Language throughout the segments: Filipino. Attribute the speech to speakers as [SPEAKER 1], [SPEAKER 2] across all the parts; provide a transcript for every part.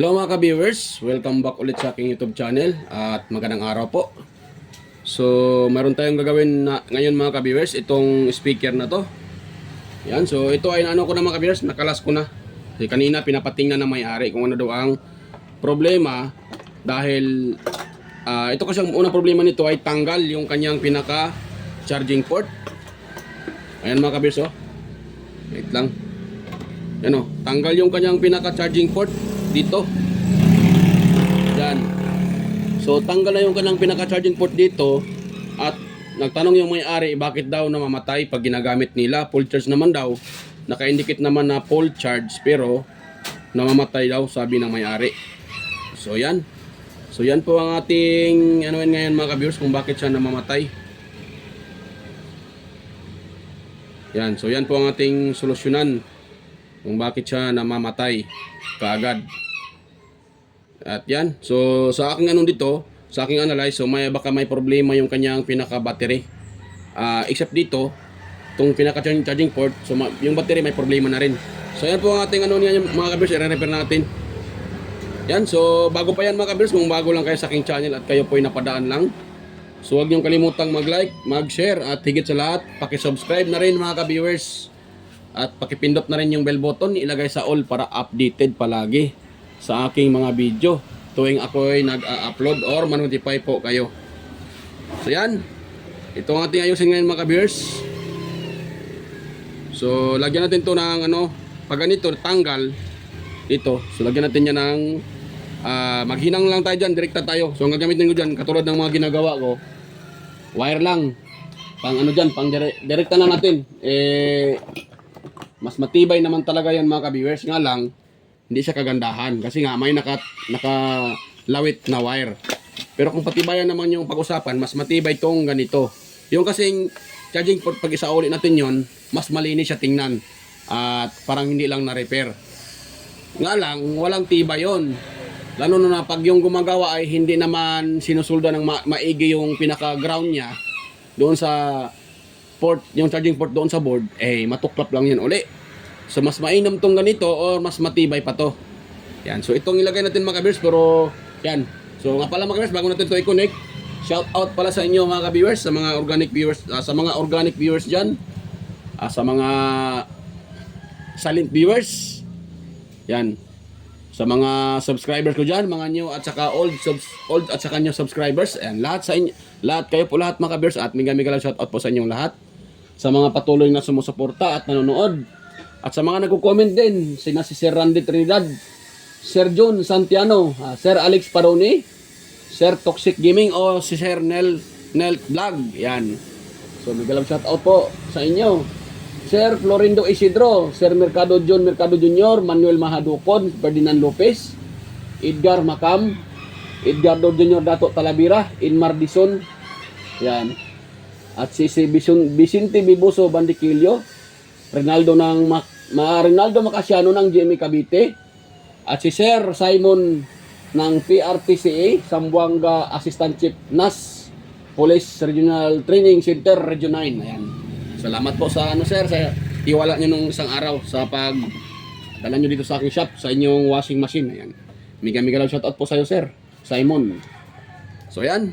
[SPEAKER 1] Hello mga ka-viewers, welcome back ulit sa aking YouTube channel at magandang araw po. So, meron tayong gagawin na ngayon mga ka-viewers, itong speaker na to. Yan, so ito ay naano ko na mga ka-viewers, nakalas ko na. Kasi kanina pinapatingnan na may-ari kung ano daw ang problema dahil ito kasi ang unang problema nito ay tanggal yung kanyang pinaka charging port. Ayan mga ka-viewers, oh. Wait lang. Yan, oh, tanggal yung kanyang pinaka charging port dito. Yan. So tanggal na yung kanyang pinaka-charging port dito at nagtanong yung may-ari bakit daw namamatay pag ginagamit nila. Full charge naman daw. Naka-indicate naman na full charge pero namamatay daw sabi ng may-ari. So yan. So yan po ang ating ano ngayon mga ka-viewers kung bakit siya namamatay. Yan. So yan po ang ating solusyonan kung bakit siya namamatay kaagad. At yan, so sa aking anong dito, sa aking analyze, so baka may problema yung kanyang pinaka battery. Except dito, itong pinaka charging port, so yung battery may problema na rin. So yan po ang ating ano niya mga kabers, i-repair natin. Yan, so bago pa yan mga kabers, kung bago lang kayo sa aking channel at kayo po ay napadaan lang, so huwag niyong kalimutang mag-like, mag-share at higit sa lahat, paki-subscribe na rin mga ka-viewers. At pakipindot na rin yung bell button, ilagay sa all para updated palagi sa aking mga video tuwing ako ay nag-upload or ma-notify po kayo. So yan, ito ang ating ayusin ngayon mga ka-viewers. So lagyan natin to ng ano, pag ganito tanggal dito, so lagyan natin yan ng maghinang lang tayo dyan, direkta tayo. So ang gagamitin ko dyan, katulad ng mga ginagawa ko, wire lang pang ano dyan, pang direkta na natin. Mas matibay naman talaga yan mga ka-viewers, nga lang hindi siya kagandahan kasi nga may nakalawit na wire. Pero kung patibayan naman yung pag-usapan, mas matibay tong ganito. Yung kasing charging port, pag isauli natin yon, mas malinis siya tingnan at parang hindi lang na-repair. Nga lang, walang tibay yon. Lalo na pag yung gumagawa ay hindi naman sinusulda ng maigi yung pinaka-ground niya doon sa port, yung charging port doon sa board, matuklap lang yan uli. So mas mainam tong ganito or mas matibay pa to. Yan, so itong ilagay natin mga ka-viewers, pero yan. So nga pala mga ka-viewers, bago natin to i-connect, shout out pala sa inyo mga ka-viewers, sa mga organic viewers, dyan, sa mga silent viewers, yan, sa mga subscribers ko dyan, mga new at saka old at saka new subscribers, and lahat sa inyo, lahat kayo po lahat mga ka-viewers, at mega lang shout out po sa inyong lahat, sa mga patuloy na sumusuporta at nanonood, at sa mga nagko-comment din, sina si Sir Randy Trinidad, Sir John Santiano, Sir Alex Paroni, Sir Toxic Gaming o si Sir Nel Vlog, yan. So mega lang shout out po sa inyo. Sir Florindo Isidro, Sir Mercado Jr., Manuel Mahadukon, Ferdinand Lopez, Edgar Macam, Edgardo Jr. Dato Talavera, Inmar Dison, yan. At si Vicente Bibuso Bandikilyo, Rinaldo Macasiano ng GMA Cavite, at si Sir Simon ng PRTCA, Sambuanga Assistant Chief NAS, Police Regional Training Center, Region 9. Ayan. Salamat po sa ano sir, sa tiwala niyo nung isang araw sa pag dala niyo dito sa aking shop, sa inyong washing machine. Ayan. Mega lang shout out po sa iyo sir, Simon. So ayan.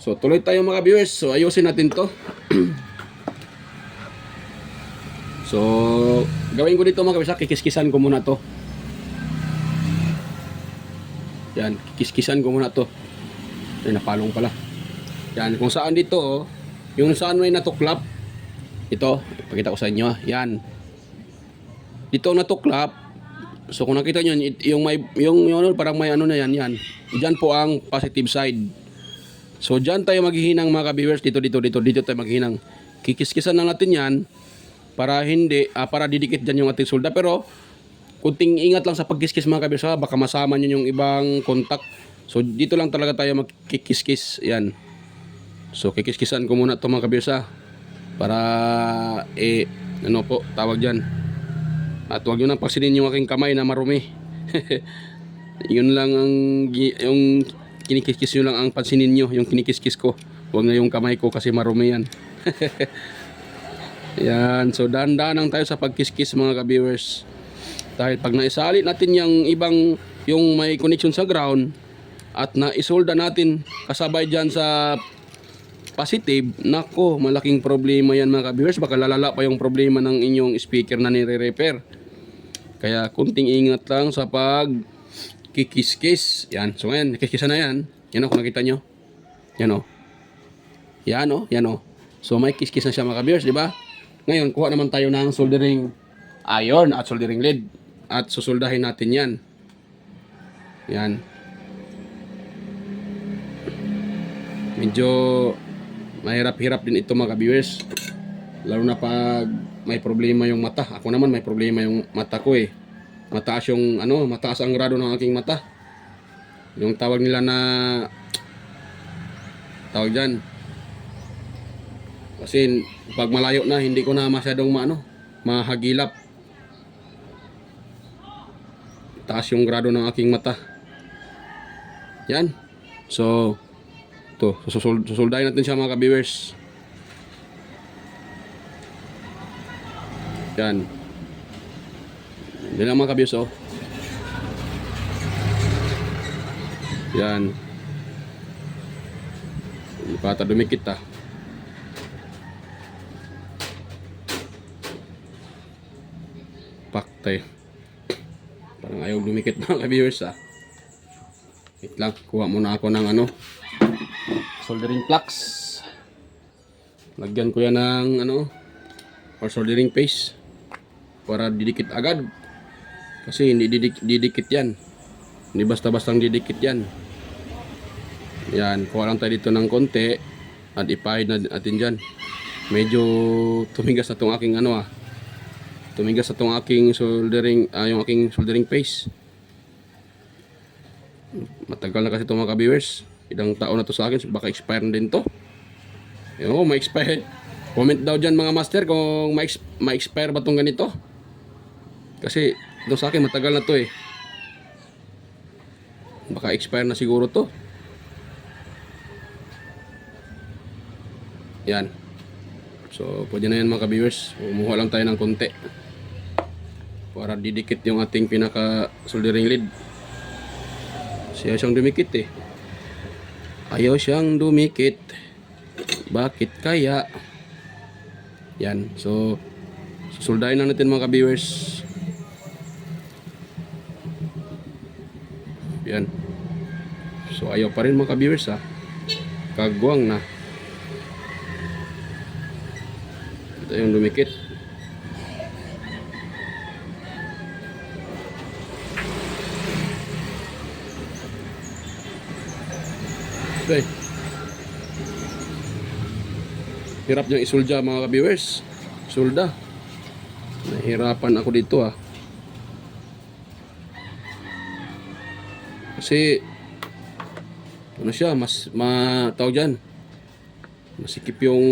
[SPEAKER 1] So tuloy tayo mga viewers. So ayusin natin to. So gawin ko dito mga viewers, kikiskisan ko muna to. Yan, kikiskisan ko muna to. Ay, napalong pala. Yan, kung saan dito oh, yung saan may natuklap. Ito, ipakita ko sa inyo. Yan. Dito natuklap. So kung nakita niyo yung parang may ano na yan, yan. Diyan po ang positive side. So diyan tayo maghihinang mga ka-viewers, dito tayo maghihinang. Kikiskisan na natin 'yan para para didikit diyan yung ating solda, pero kunting ingat lang sa pagkiskis mga ka-viewers, baka masama niyo yung ibang contact. So dito lang talaga tayo magkikiskis, 'yan. So kikiskisan ko muna 'to mga ka-viewers para ano po tawag diyan. At huwag niyo nang pagsinin yung aking kamay na marumi. Yun lang ang yung kinikiskis nyo lang ang pansinin nyo, yung kinikiskis ko. Huwag na yung kamay ko kasi marumi yan. Yan, so dahan-dahan lang tayo sa pagkiskis mga ka-viewers. Dahil pag naisali natin yung ibang yung may connection sa ground at na-isolda natin kasabay dyan sa positive, nako, malaking problema yan mga ka-viewers. Baka lalala pa yung problema ng inyong speaker na nire-repair. Kaya kunting ingat lang sa pag kikis-kis. Yan. So ngayon, kikisan na yan. Yan o, kung nakita nyo. Yan o. Yan o. Yan o. So may kiskis na siya mga ka-viewers, di ba? Ngayon, kuha naman tayo ng soldering iron at soldering lead. At susoldahin natin yan. Yan. Medyo mahirap-hirap din ito mga ka-viewers. Lalo na pag may problema yung mata. Ako naman may problema yung mata ko eh. Mataas yung mataas ang grado ng aking mata. Yung tawag nila na tawag diyan. Kasi pag malayo na hindi ko na masyadong mahagilap. Taas yung grado ng aking mata. Yan. So to, susoldahin natin siya mga ka-viewers. Yan. Yan lang mga ka-viewers oh. Yan. Hindi pa ata dumikit ah. Paktay. Parang ayaw dumikit mga ka-viewers ah. Wait lang. Kuha muna ako ng soldering flux. Lagyan ko yan ng or soldering paste para didikit agad. Kasi hindi didikit yan. Hindi basta-bastang didikit yan. Yan, kuha lang tayo dito ng konti at ipahid natin dyan. Medyo tumigas na tong aking tumigas na tong aking soldering, yung aking soldering paste. Matagal na kasi ito mga ka-viewers. Ilang taon na to sa akin, baka expire na din to. Yung ma-expire. Comment daw dyan mga master kung ma-expire ba tong ganito. Kasi ito sa akin matagal na to eh. Baka expire na siguro to. Yan. So pwede na yan mga ka-viewers. Umuha lang tayo ng konti para didikit yung ating pinaka soldering lead. Siya siyang dumikit eh. Ayaw siyang dumikit. Bakit kaya? Yan. So susoldahin na natin mga ka-viewers. Yan. So ayaw pa rin mga ka-viewers ha. Kagwang na. Ito yung dumikit. Okay. Hirap niyang isulda mga ka-viewers. Sulda. Nahirapan ako dito ah. Kasi siya, mas tawag dyan, masikip yung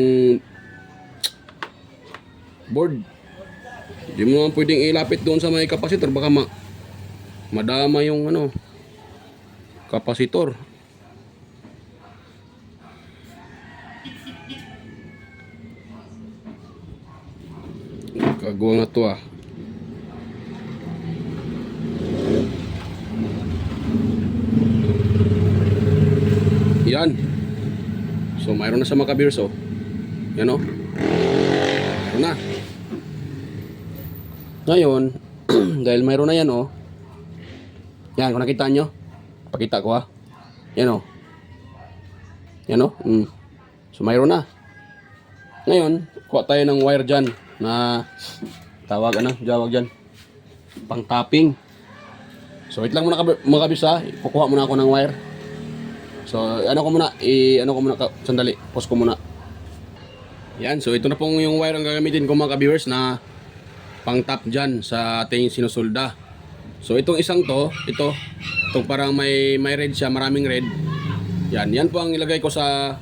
[SPEAKER 1] board. Hindi mo naman pwedeng ilapit doon sa may kapasitor, baka madama yung kapasitor. Kagawa nga to ah. Yan. So mayroon na sa mga ka-viewers oh. Yan oh. Mayroon na. Ngayon, dahil mayroon na yan oh. Yan, kung nakita nyo, pakita ko ah. Yan oh. Yan oh. So mayroon na. Ngayon, kuha tayo ng wire dyan na tawag dyan, pang tapping. So wait lang muna mga ka-viewers ha. Kukuha muna ako ng wire. So, sandali, pause ko muna. Yan, so ito na pong yung wire ang gagamitin ko mga ka-viewers na pang top dyan sa ating sinusolda. So, itong isang itong parang may red siya, maraming red. Yan po ang ilagay ko sa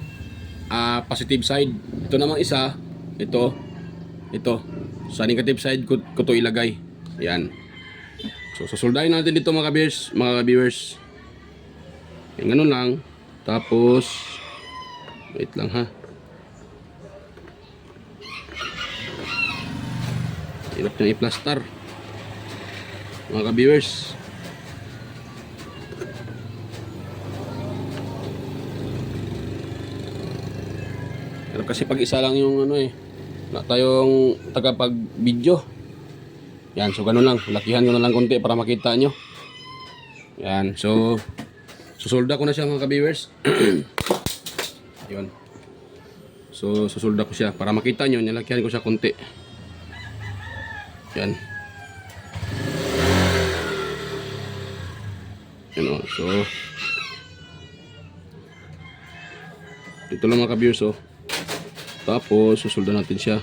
[SPEAKER 1] positive side. Ito namang isa, ito, sa negative side ko to ilagay. Yan. So, susoldahin natin dito mga ka-viewers. Yan, ganun lang. Tapos wait lang ha. Hirap niyang i-plaster mga ka-viewers. Pero kasi pag isa lang yung ano eh, wala tayong tagapag-video. Yan, so ganun lang. Lakihan ko na lang konti para makita nyo. Yan, so susolda ko na siya mga ka-viewers. Yun. So susolda ko siya para makita nyo, nilakyan ko siya konti. Yan. Yan o, so dito lang mga ka-viewers oh. Tapos susolda natin siya.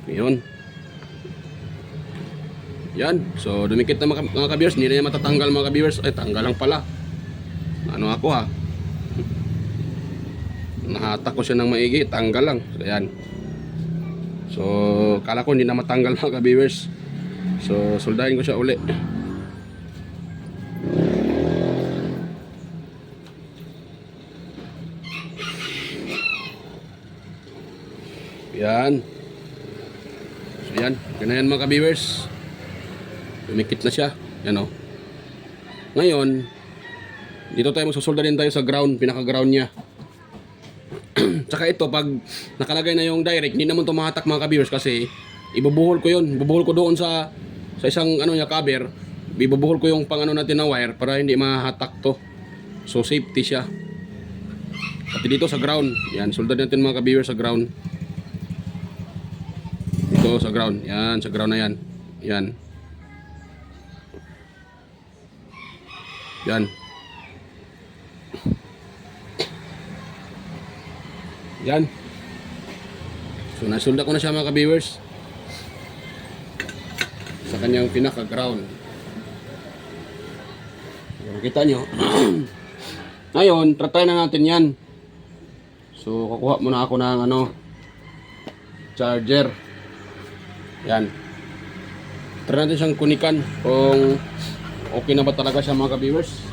[SPEAKER 1] Yun. Yan. So dumikit na mga ka-viewers. Hindi na niya matatanggal mga ka-viewers. Ay, tanggal lang pala. Ano ako ha. Nahatak ko siya ng maigi. Tanggal lang. So yan. So kala ko hindi na matanggal mga ka-viewers. So soldahin ko siya uli. Yan. So yan. Ganyan mga ka-viewers. Dumikit na siya. Yan o. Ngayon, dito tayo magsusolda din tayo sa ground, pinaka-ground niya. Tsaka ito, pag nakalagay na yung direct, hindi naman tumahatak mga ka-viewers kasi ibubuhol ko yun. Ibubuhol ko doon sa isang ano niya, cover. Ibubuhol ko yung pang ano natin na wire para hindi mahatak to. So safety siya. Pati dito sa ground. Yan, solda natin mga ka-viewers sa ground. Dito sa ground. Yan, sa ground na yan. Yan. Yan. Yan. So nasulda ko na siya mga ka-viewers sa kanyang pinaka-ground. Makita nyo. Ngayon, try na natin yan. So kukuha muna ako ng ano, charger. Yan. Try natin siyang kunikan kung okay na ba talaga siya mga ka-viewers.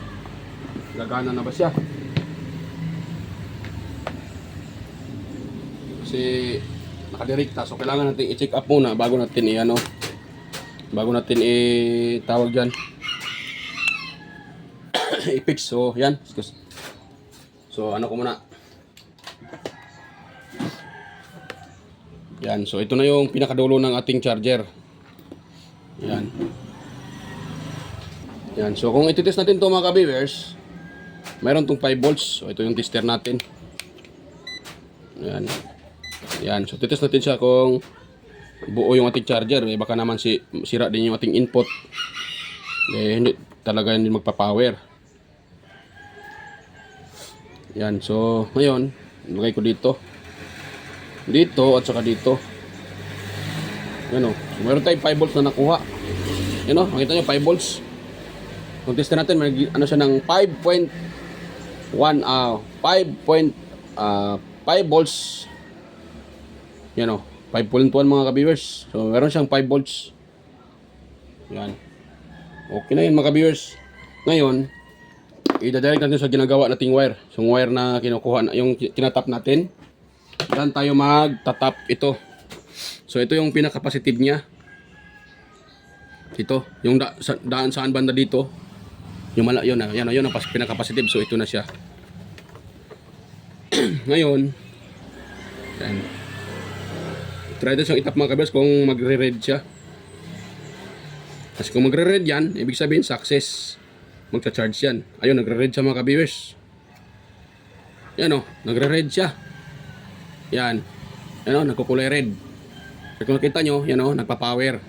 [SPEAKER 1] Gagana na ba siya? Kasi nakadirekta, so kailangan natin i-check up muna bago natin i-ano, bago natin i-tawag dyan i-fix. So yan, so ano ko muna yan. So ito na yung pinakadulo ng ating charger. Yan. Yan, so kung ititest natin to mga ka-viewers, mayroon tong 5 volts. So ito yung tester natin. Yan. Yan, so titest natin siya kung buo yung ating charger. Baka naman sira din yung ating input. Hindi talaga hindi magpa-power. Yan, so ngayon, ilagay ko dito. Dito at saka dito. Yan o. So mayroon tayong 5 volts na nakuha. Yan o, makita nyo 5 volts. Kung test natin, may ano siya ng 5.5 volts. Yan o, 5.1 mga ka-viewers. So meron siyang 5 volts. Yan. Okay na yun mga ka-viewers. Ngayon, i-direct natin sa ginagawa nating wire. So wire na kinukuha, yung tinatap natin. Dan tayo mag-tatap ito. So ito yung pinaka-positive niya. Ito, yung daan saan banda dito. Yung mala, yun na, yan ang pinaka-positive. So ito na siya. Ngayon, yan. Try din siyang itap mga kabers kung magre-red siya. Kasi kung magre-red yan, ibig sabihin success. Magcha-charge yan. Ayun, nagre-red siya mga kabers. Yan o, nagre-red siya. Yan. Yan o, nagkukulay red. Kung nakita nyo, yan o, nagpa-power.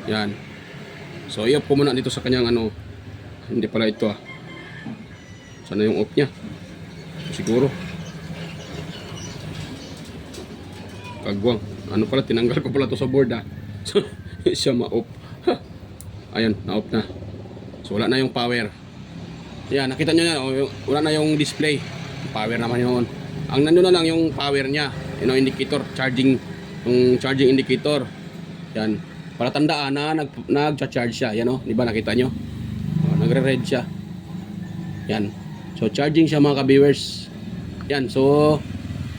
[SPEAKER 1] Yan. So, i-off ko muna dito sa kanyang ano. Hindi pala ito ah. Sana yung off niya. Siguro. Kagwang. Ano pala, tinanggal ko pala to sa board ah. So, siya ma-off. Ayun, na-off na. So, wala na yung power. Yan, nakita nyo yan. Wala na yung display. Power naman yun. Ang nandun na lang yung power niya. Yung indicator, charging. Yung charging indicator. Yan. Para tandaan na nag-charge siya. Yan o, di ba nakita nyo? Nagre-red siya. Yan. So, charging siya mga ka-viewers. Yan. So,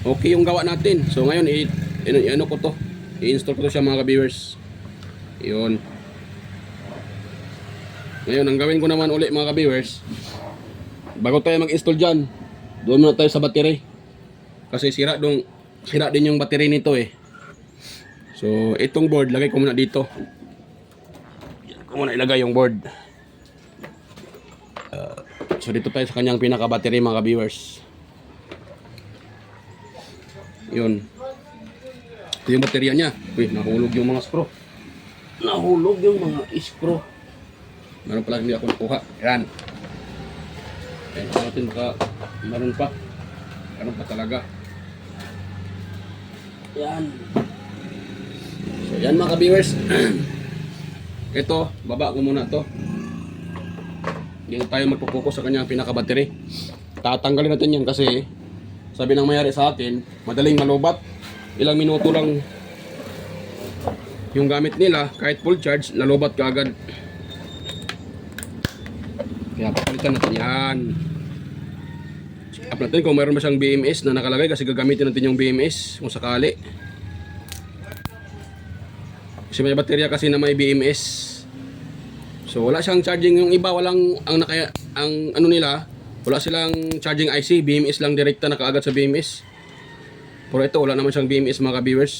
[SPEAKER 1] okay yung gawa natin. So, ngayon, ano ko to? I-install ko to siya mga ka-viewers. Yun. Ngayon, ang gawin ko naman uli mga ka-viewers, bago tayo mag-install dyan, doon muna tayo sa battery. Kasi sira din yung battery nito eh. So, itong board, lagay ko muna dito. Yan ko muna ilagay yung board. So, dito tayo sa kanyang pinaka-battery mga ka-viewers. Yun. Ito yung baterya niya. Uy, nahulog yung mga screw. Nahulog yung mga screw. Meron pala hindi ako nakuha. Yan. Ayan, so natin baka meron pa. Meron pa talaga. Yan. So yan mga ka-viewers. Ito, baba ko muna to. Dito tayo magpupokus sa kanyang pinaka-battery. Tatanggalin natin yan kasi sabi ng mayari sa atin, madaling malubat. Ilang minuto lang yung gamit nila, kahit full charge, lalubat ka agad. Kaya papalitan natin yan. Check up natin kung mayroon ba siyang BMS na nakalagay kasi gagamitin natin yung BMS kung sakali. Kasi may baterya kasi na may BMS. So wala siyang charging, yung iba walang ang ano nila, wala silang charging IC, BMS lang direkta na kaagad sa BMS. Pero ito wala naman siyang BMS mga ka-viewers.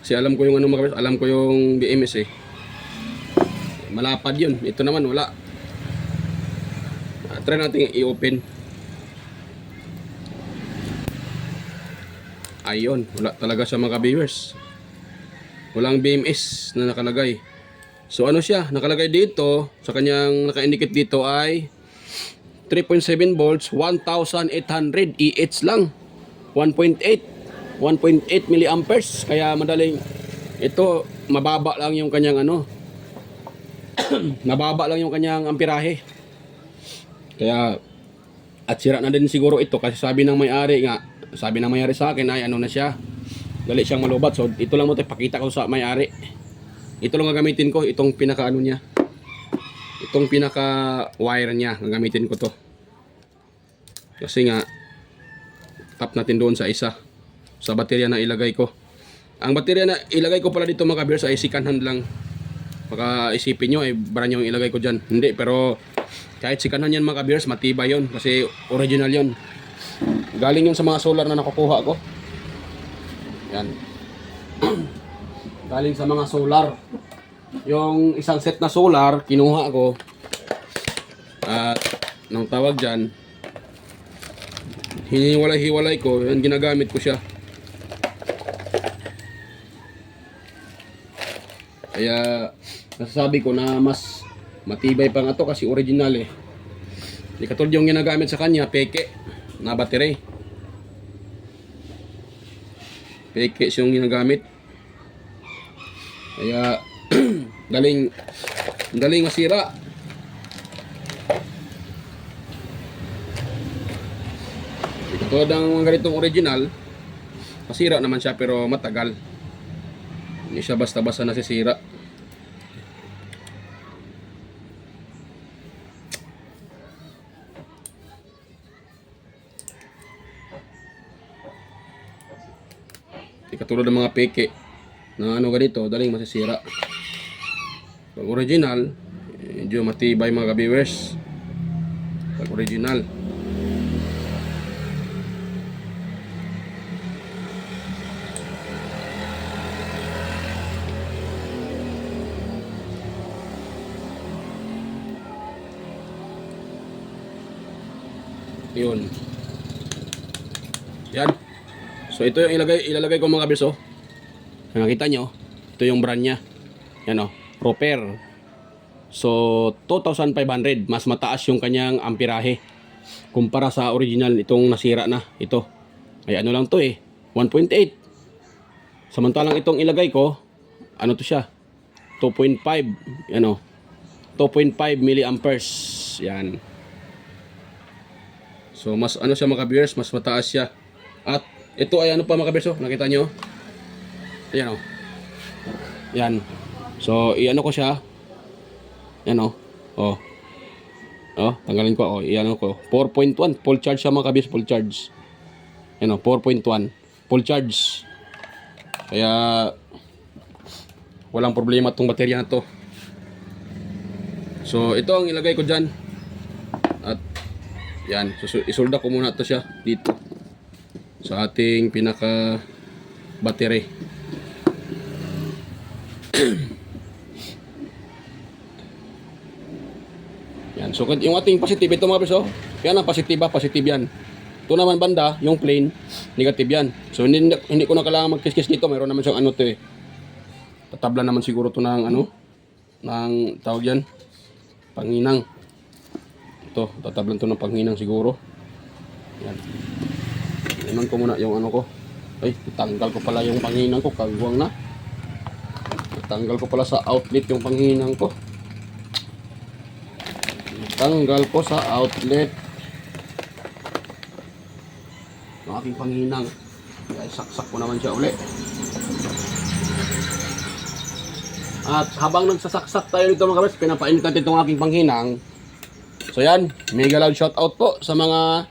[SPEAKER 1] Kasi alam ko yung ano mga ka-viewers, alam ko yung BMS eh. Malapad yun. Ito naman wala. Try natin i-open. Ayun, wala talaga siya mga ka-viewers. Walang BMS na nakalagay. So ano siya, nakalagay dito, sa kanyang naka-indicate dito ay 3.7 volts, 1,800 EH lang. 1.8 milliamperes. Kaya madaling, ito mababa lang yung kanyang ano, mababa lang yung kanyang amperahe. Kaya at sira na din siguro ito kasi sabi ng may-ari sa akin ay ano na siya, dali siyang malubat. So ito lang mo tayo pakita ko sa may-ari. Ito lang gagamitin ko, itong pinaka ano niya, itong pinaka wire niya, gagamitin ko to. Kasi nga tap natin doon sa isa, sa baterya na ilagay ko. Ang baterya na ilagay ko pala dito mga ka-viewers ay second hand lang. Baka isipin nyo ay brand yung ilagay ko dyan. Hindi, pero kahit second hand yan mga ka-viewers, matibay yun kasi original yun. Galing yun sa mga solar na nakukuha ko. Yan. Galing sa mga solar. Yung isang set na solar kinuha ko at nang tawag dyan, hiniwalay-hiwalay ko, yan ginagamit ko siya. Kaya nasasabi ko na mas matibay pa nga to kasi original eh. Hindi katulad yung ginagamit sa kanya, peke na battery. Peke yung ginagamit. Kaya daling masira. Katulad ng mga ganitong original, masira naman siya pero matagal. Hindi siya basta-basta nasisira. Katulad ng mga peke na ano ganito, daling masisira. Pag original, medyo matibay mga ka-viewers. Pag original. Yun. Yan. So ito yung ilalagay ko mga kabis, oh. Nakita nyo, ito yung brand niya. Yan oh, Roper. So 2,500, mas mataas yung kanyang amperahe kumpara sa original itong nasira na ito. Ay ano lang to eh, 1.8. Samantalang itong ilagay ko, ano to siya? 2.5, yan oh. 2.5 milliamperes. Yan. So mas ano siya mga ka-viewers, mas mataas siya. At ito ay ano pa mga ka-viewers, oh, nakita nyo? Ayan oh. Yan. So iano ko siya. Yan oh. Oh. Oh, tanggalin ko. Oh, iano ko. 4.1 full charge siya mga ka-viewers, full charge. Yan oh, 4.1 full charge. Kaya walang problema tong baterya na to. So, ito ang ilagay ko dyan. At, yan. So, isolda ko muna ito siya dito. Sa ating pinaka battery. Yan. So, yung ating positive, ito mga preso, yan ang positive, positive yan. Ito naman banda, yung plain, negative yan. So, hindi ko na kailangan magkiskis dito. Mayroon naman siyang ano to eh. Tatabla naman siguro to ng ano, ng tawag yan, panginang. Ito, tatablan to ng panginang siguro. Yan. Inan ko muna yung ano ko. Ay, tanggal ko pala yung panginang ko. Kagwang na. Tanggal ko pala sa outlet yung panginang ko. Tanggal ko sa outlet ng aking panginang. Kaya saksak ko naman siya uli. At habang nagsasaksak tayo dito mga kabers, pinapainit natin itong aking panghinang. So yan, mega loud shout out po sa mga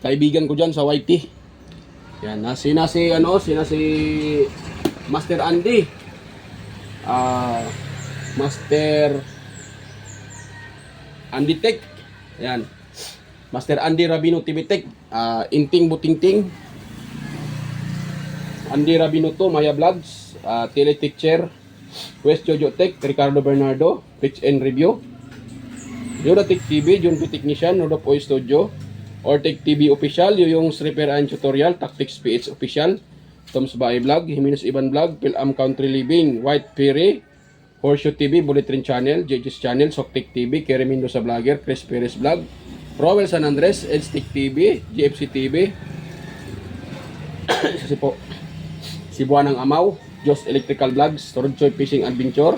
[SPEAKER 1] kaibigan ko dyan sa YT. Yan, sina si Master Andy. Master Andy Tech. Yan. Master Andy Rabino TV Tech. Inting Butingting. Andy Rabino to, Maya Vlogs. Teleteacher. West Jojo Tech, Ricardo Bernardo, Pitch and Review, Yoda Tech TV, Junto Technician, Nord of Oil Studio, Or Tech TV Official, yung Repair and Tutorial, Tactics PH Official, Tom's Bae Vlog, Jimenez Iban Vlog, Pilam Country Living, White Perry, Horseshoe TV, Bullet Train Channel, JJ's Channel, Soktek TV, Kerry Mendoza Vlogger, Chris Perez Vlog, Rowell San Andres, Edstick TV, GFC TV, kasi po, Cebuanang Amaw, Jos Electrical Vlogs, Torodchoy Fishing Adventure,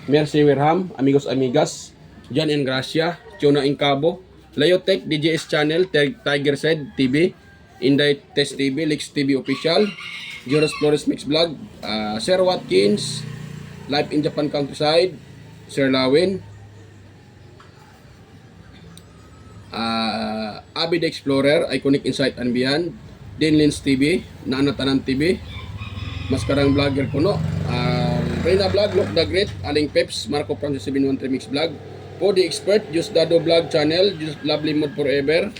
[SPEAKER 1] Mercy Werham, Amigos Amigas, Jan and Gracia, Chona Incabo, Layotech, DJS Channel, Tiger Said TV, Inday Test TV, Lex TV Official, Jonas Flores Mix Vlog, Sir Watkins, Live in Japan Countryside, Sir Lawin, Abid Explorer, Iconic Insight and Beyond, Dean Lins TV, Nanatanan TV, Maskarang Vlogger Kuno, Reyna Vlog, Look the Great, Aling Peps, Marco Francis 713 Mix Vlog, Podi Expert, Just Dado Vlog Channel, Just Lovely Mod Forever,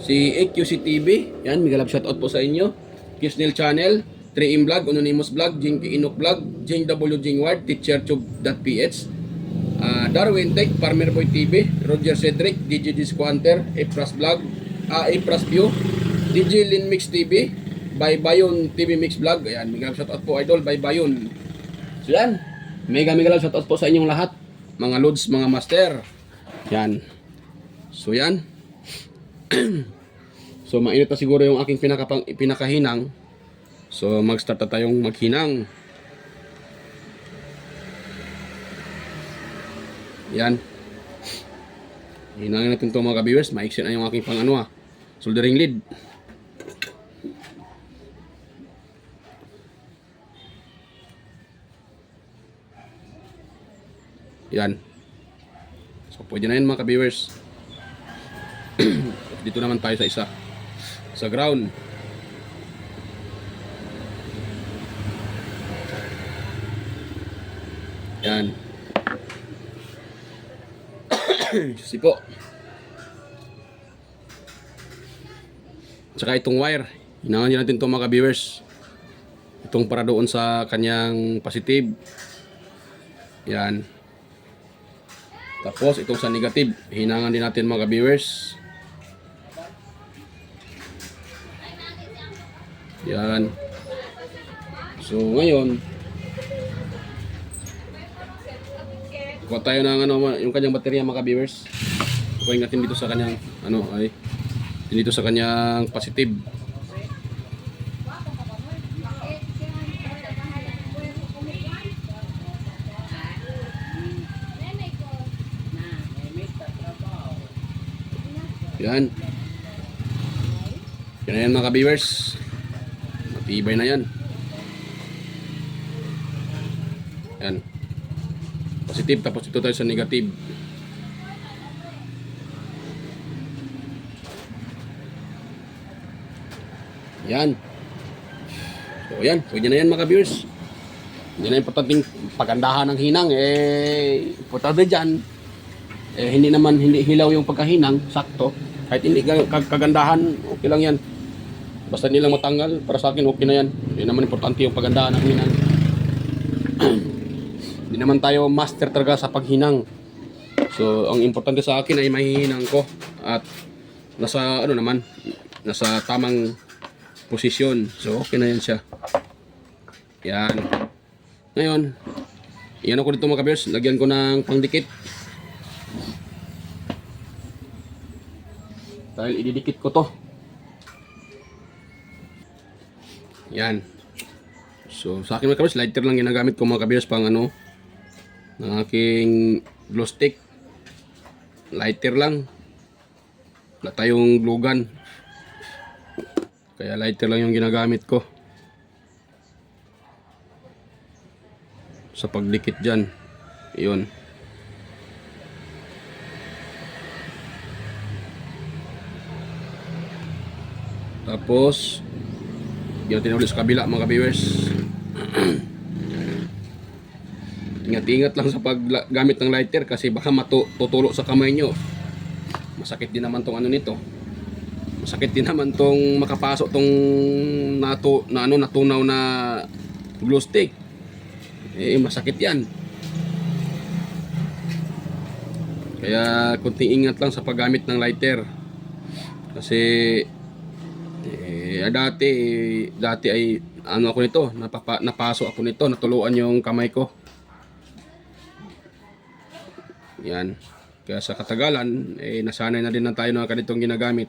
[SPEAKER 1] si AQC TV, yan, mega love shoutout po sa inyo, Kisnel Channel, 3M Vlog, Anonymous Vlog, Jinky Inok Vlog, Jing W. Jingward, TeacherTube.ph, Darwin Tech, Farmer Boy TV, Roger Cedric, DJ Disquanter, Epras Vlog, Epras View, DJ Lin Mix TV, by Bayon TV Mix Vlog. Ayan, mega shoutout po idol, by Bayon. So yan, mega shoutout po sa inyong lahat, mga loads, mga master. Yan. So yan. So mainit na siguro yung aking pinakahinang. So mag-start na tayong maghinang. Yan. Hinangin natin ito mga ka-viewers. Maiksi na yung aking soldering lead. Yan. So pwede na yun mga ka-viewers. Dito naman tayo sa isa. Sa ground. Yan. Kasi po. Tsaka itong wire. Hinangan nyo natin itong mga ka-viewers. Itong para doon sa kanyang positive. Yan. Tapos itong sa negative, hinangan din natin mga viewers. Yan. So ngayon, kuha tayo ng yung kanyang baterya mga viewers. Kuhain natin dito sa kanyang dito sa kanyang positive. Yan. Yan mga ka-viewers. Matibay na yan. Yan. Positive tapos ito tayo sa negative. Yan. So yan. Pwede na yan mga ka-viewers. Hindi na importanteng pagandahan ng hinang. Importante dyan. hindi hilaw yung pagkahinang, sakto. Kahit hindi kagandahan, okay lang yan. Basta nilang matanggal, para sa akin okay na yan. Hindi naman importante yung pagandahan ng hinang. Hindi naman tayo master talaga sa paghinang. So, ang importante sa akin ay mahihinang ko at nasa nasa tamang posisyon. So, okay na yan siya. Yan. Ngayon, iyan ako dito mga kabiyers, lagyan ko ng pangdikit. Dahil ididikit ko to. Yan. So, sa akin mga kabiyers, lighter lang ginagamit ko mga kabiyers pang ng aking glue stick. Lighter lang. Wala tayong glue gun. Kaya lighter lang yung ginagamit ko sa pagdikit dyan. Yun. Tapos yun natin ulit sa kabila mga viewers. Ingat-ingat lang sa paggamit ng lighter kasi baka matutulo sa kamay nyo. Masakit din naman tong nito. Masakit din naman tong makapasok tong natunaw na glue stick. Masakit yan. Kaya kunting ingat lang sa paggamit ng lighter. Kasi dati ay ako nito, napasok ako nito, natuluan yung kamay ko. Yan. Kaya sa katagalan, nasanay na din tayo ng ganitong ginagamit.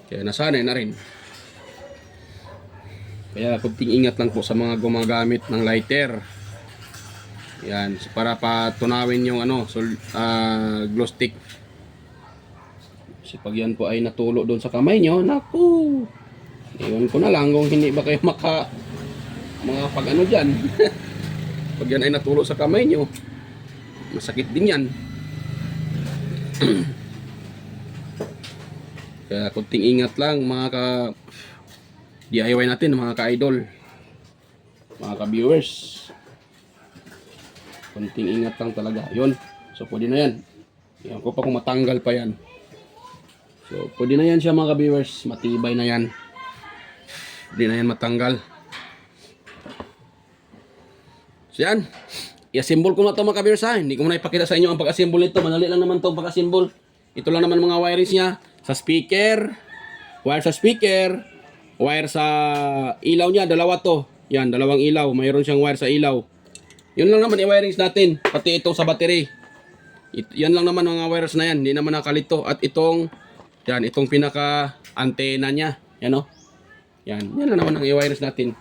[SPEAKER 1] Kaya nasanay na rin. Kaya kunting ingat lang po sa mga gumagamit ng lighter. Yan, para patunawin yung glue stick. Kasi pag yan po ay natulo doon sa kamay nyo, naku! Iwan ko na lang kung hindi ba kayo mga pag dyan. Pag yan ay natulo sa kamay nyo, masakit din yan. Kaya kunting ingat lang mga DIY natin, mga ka-idol, mga ka-viewers. Kunting ingat lang talaga. Yun. So pwede na yan. Yan ko pa kung matanggal pa yan. So pwede na yan siya mga ka-viewers. Matibay na yan. Pwede na yan matanggal. So yan. I-assemble ko na ito mga ka-viewers ha. Hindi ko muna ipakita sa inyo ang pag-assemble nito. Manali lang naman ito ang pag-assemble. Ito lang naman mga wirings niya. Sa speaker. Wire sa speaker. Wire sa ilaw niya. Dalawa to. Yan. Dalawang ilaw. Mayroon siyang wire sa ilaw. Yun lang naman i-wirings natin. Pati ito sa battery. Yan lang naman mga wires na yan. Hindi naman nakalito. At itong pinaka-antena niya. Yan o. Yan. Yan lang naman ang i-wirings natin.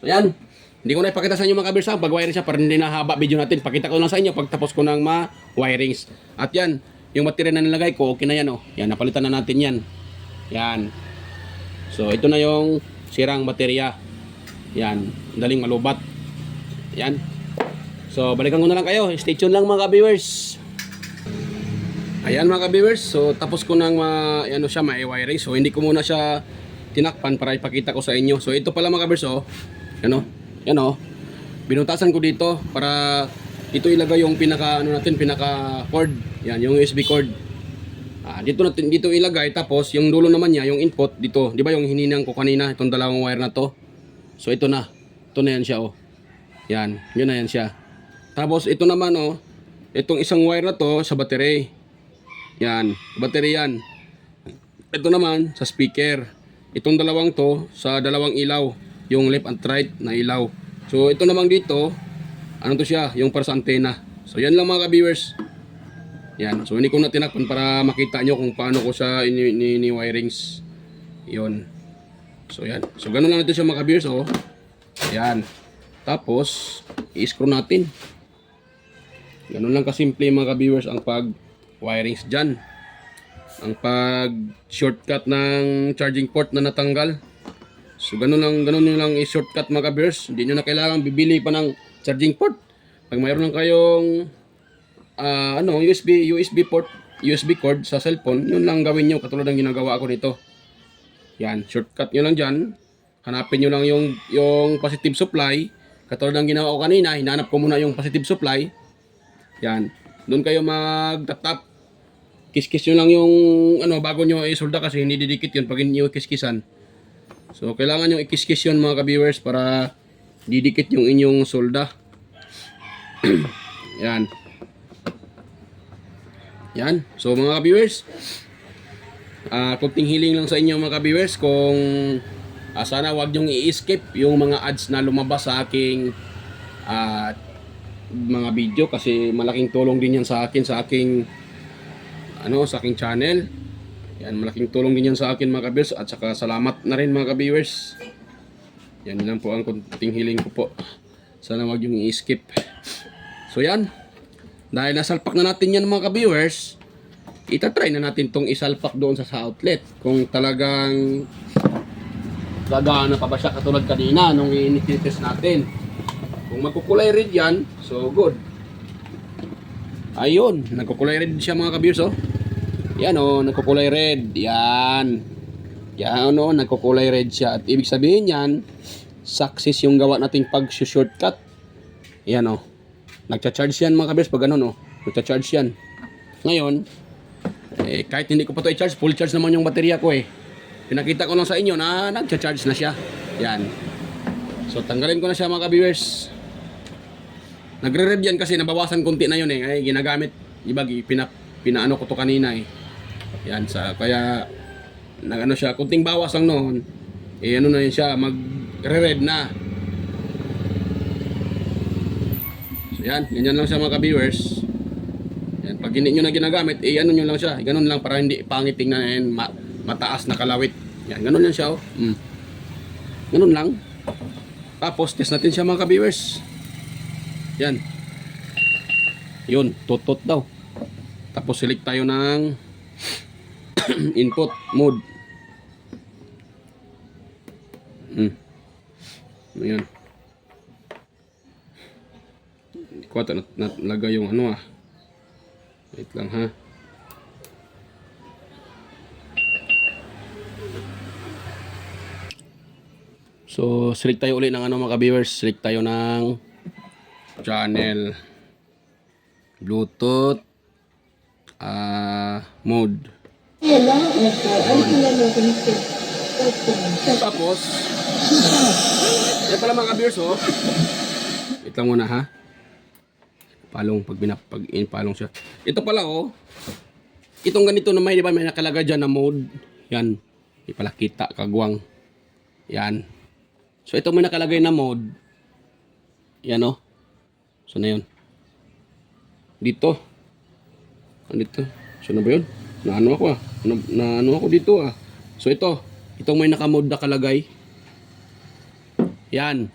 [SPEAKER 1] So yan. Hindi ko na ipakita sa inyo mga kabirsa, pag-wiring siya para hindi na haba video natin. Pakita ko lang sa inyo pagtapos ko ng ma-wirings. At yan, yung material na nilagay ko, okay na yan oh. Yan, napalitan na natin yan. Yan. So, ito na yung sirang baterya. Yan, daling malubat. Yan. So, balikan ko na lang kayo. Stay tuned lang mga ka-viewers. Ayan mga ka-viewers. So, tapos ko ng ma-wiring. So, hindi ko muna siya tinakpan para ipakita ko sa inyo. So, ito pala mga ka-viewers oh. Yan o, binutasan ko dito para dito ilagay yung pinaka cord. Yan, yung USB cord. Dito ilagay, tapos yung dulo naman niya, yung input dito. 'Di ba yung hininang ko kanina, itong dalawang wire na to. So ito na. Ito na yan siya oh. Yan, yun na yan siya. Tapos ito naman oh, itong isang wire na to sa battery. Yan, battery yan. Ito naman sa speaker. Itong dalawang to sa dalawang ilaw. Yung left and right na ilaw. So ito naman dito, to siya, yung para sa antena. So yan lang mga ka-viewers. Yan. So hindi ko na tinakpan para makita nyo kung paano ko siya ni-wirings. Yun. So yan. So ganun lang ito siya mga ka-viewers oh. Yan. Tapos i-screw natin. Ganun lang kasimple mga ka-viewers ang pag-wirings dyan. Ang pag-shortcut ng charging port na natanggal. So ganun nyo lang i-shortcut mga ka-viewers. Hindi nyo na kailangan bibili pa ng charging port. Pag mayroon lang kayong USB port, USB cord sa cellphone, yun lang gawin nyo katulad ng ginagawa ko dito. Yan, shortcut nyo lang dyan. Hanapin nyo lang yung positive supply. Katulad ng ginawa ko kanina, hinanap ko muna yung positive supply. Yan. Doon kayo magtatap. Kiskis nyo lang yung ano bago nyo isolda kasi hindi didikit yun pag hindi nyo kiskisan. So kailangan nyo ikiskis yun mga ka-viewers para didikit yung inyong solda. Yan. Yan. So mga ka-viewers, kunting hiling lang sa inyo mga ka-viewers kung sana wag nyong i-skip yung mga ads na lumabas sa aking mga video kasi malaking tulong din yan sa akin sa aking channel. Yan, malaking tulong din yan sa akin mga ka-viewers at saka salamat na rin mga ka-viewers. Yan lang po ang kunting hiling ko po. Sana wag yung i-skip. So yan. Dahil nasalpak na natin yan mga ka-viewers, itatry na natin tong isalpak doon sa outlet. Kung talagang gagana pa ba siya katulad kanina nung i-test natin. Kung magkukulay red yan, so good. Ayun, nagkukulay red siya mga ka-viewers oh. Yan oh, nagkukulay red. Yan. Yan oh, nagkukulay red siya. At ibig sabihin yan, success yung gawa nating pag-shortcut. Yan oh. Nagcha-charge yan mga ka-viewers pag ganun oh. Nagcha-charge yan. Ngayon, kahit hindi ko pa to i-charge, full charge naman yung baterya ko eh. Pinakita ko lang sa inyo na nagcha-charge na siya. Yan. So tanggalin ko na siya mga ka-viewers. Nagre-red yan kasi nabawasan konti na yun eh. Ay, ginagamit. Iba, pinaano ko to kanina eh. Yan, kaya nagano siya, kunting bawas lang noon. Ano na yun siya, magre-red na. So yan, ganyan lang siya mga ka-viewers. Yan, pag hindi nyo na ginagamit, ano nyo lang siya. Ganun lang para hindi pangit tingnan mataas na kalawit. Yan, ganun lang siya oh. Ganun lang. Tapos test natin siya mga ka-viewers. Yan. Yun, tot daw. Tapos select tayo ng input mode. Ayan. Hindi ko ata nalagay yung ano ah. Wait lang ha. So, select tayo ulit ng ano mga ka-viewers. Select tayo ng channel, Bluetooth, mode. Tapos, yan pala mga ka-viewers oh. Wait lang muna ha. Palong, pag in-palong siya. Ito pala oh. Itong ganito na may, di ba, may nakalagay dyan na mode. Yan. Di pala kita, kagwang. Yan. So, ito may nakalagay na mode. Yan o. So, na yun. Dito. Dito. So, na ba yun? Naano ako ah. Naano ako dito ah. So, ito. Itong may nakamode na kalagay. Yan.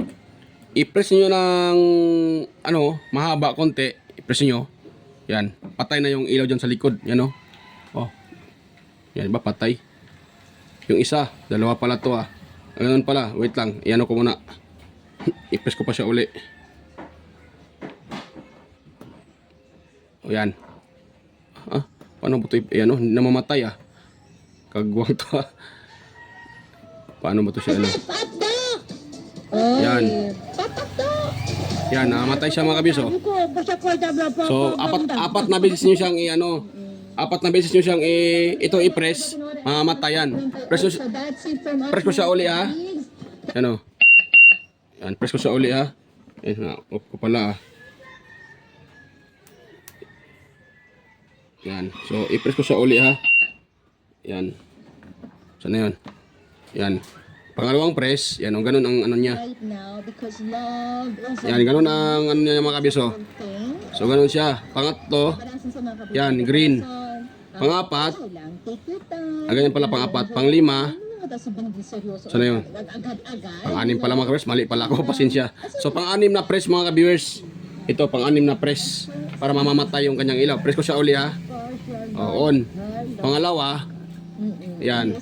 [SPEAKER 1] I-press nyo ng mahaba konti. I-press nyo. Yan. Patay na yung ilaw dyan sa likod. Yan o. Oh. Yan ba? Patay. Yung isa. Dalawa pala to ah. Ganun pala, wait lang, iano ko muna. I-press ko pa siya uli. O yan. Paano ba ito? Iano, hindi na mamatay ah. Kagwang to ah. Paano ba ito siya ano? Yan. Yan, namatay siya mga kabis oh. So, apat na beses nyo siyang apat na beses nyo siyang ito i-press, mamatayan. Press ko siya uli ha. Yan o. Yan, press ko siya uli ha. Yan, off ko pala ha. Yan, so i-press ko siya uli ha. Yan. Saan na yun? Yan. Pangalawang press, yan o, ganun ang ano niya. Yan, ganun ang ano niya mga kabiso. So, ganun siya. Pangatlo, yan, green. Pangapat, ganyan pala pangapat. Panglima, sana yun? Pang-anim pala mga ka-viewers, mali pala ako, pasensya. So pang-anim na press mga ka-viewers. Ito, pang-anim na press para mamamatay yung kanyang ilaw. Press ko siya uli ha. On. Pangalawa, yan.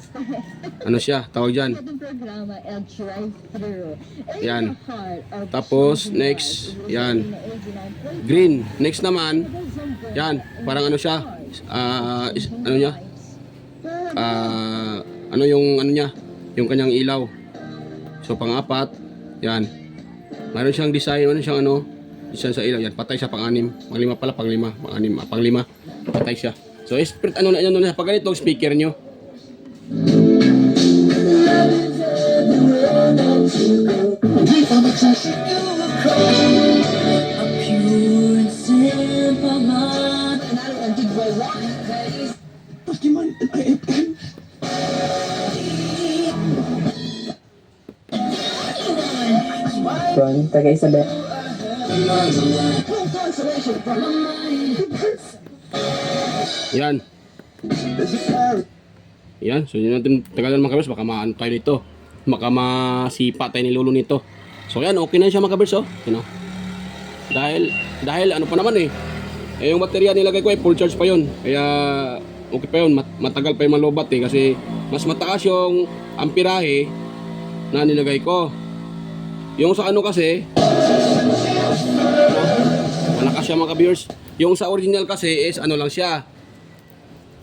[SPEAKER 1] Ano siya, tawag dyan. Yan. Tapos, next, yan. Green. Next naman, yan. Parang ano siya, ano niya? Ano yung ano niya? Yung kanyang ilaw. So, pang-apat, yan. Mayroon siyang design, ano siyang ano? Isa sa ilaw, yan, patay siya pang-anim. Pang-lima pala, pang-lima. Pang-anim, pang-lima, patay siya. So, spirit, ano na, pag ganito, speaker nyo.
[SPEAKER 2] Tuan, tagay sa bet.
[SPEAKER 1] Yan. Yan, so yun natin tagalan mga kabers, baka maano tayo nito. Baka masipa tayo ni Lolo nito. So yan, okay na siya mga kabers, oh. You know? Dahil ano pa naman eh. Eh yung baterya nilagay ko ay full charge pa yun. Kaya okay pa yun, matagal pa yung malobat eh. Kasi mas mataas yung amperahe na nilagay ko. Yung sa ano kasi, malakas siya mga kabers. Yung sa original kasi is ano lang siya.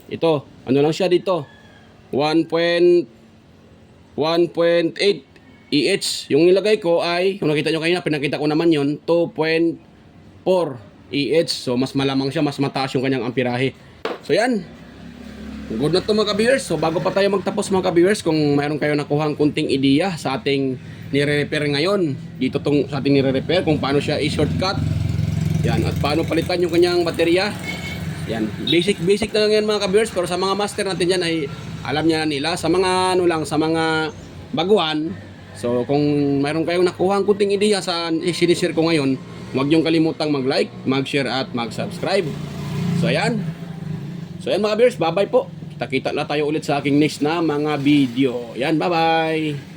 [SPEAKER 1] Ito, ano lang siya dito. 1.8 EH. Yung nilagay ko ay, kung nakita nyo kanina, pinakita ko naman yon 2.4 EH. So mas malamang siya, mas mataas yung kanyang amperahe. So yan. Good na to mga ka-viewers. So bago pa tayo magtapos mga ka-viewers, kung mayroon kayo nakuhang kunting ideya sa ating nire-repair ngayon, dito tong sa ating nire-repair, kung paano siya i-shortcut. Yan, at paano palitan yung kanyang baterya. Yan, basic na lang yan mga ka-viewers, pero sa mga master natin yan ay alam niya na nila. Sa mga ano lang, sa mga baguhan, so kung mayroon kayong nakuhang kunting ideya sa sinishare ko ngayon, huwag niyong kalimutang mag-like, mag-share at mag-subscribe. So ayan. So ayan mga ka-viewers, bye-bye po. Kita-kita na tayo ulit sa aking next na mga video. Yan, bye-bye.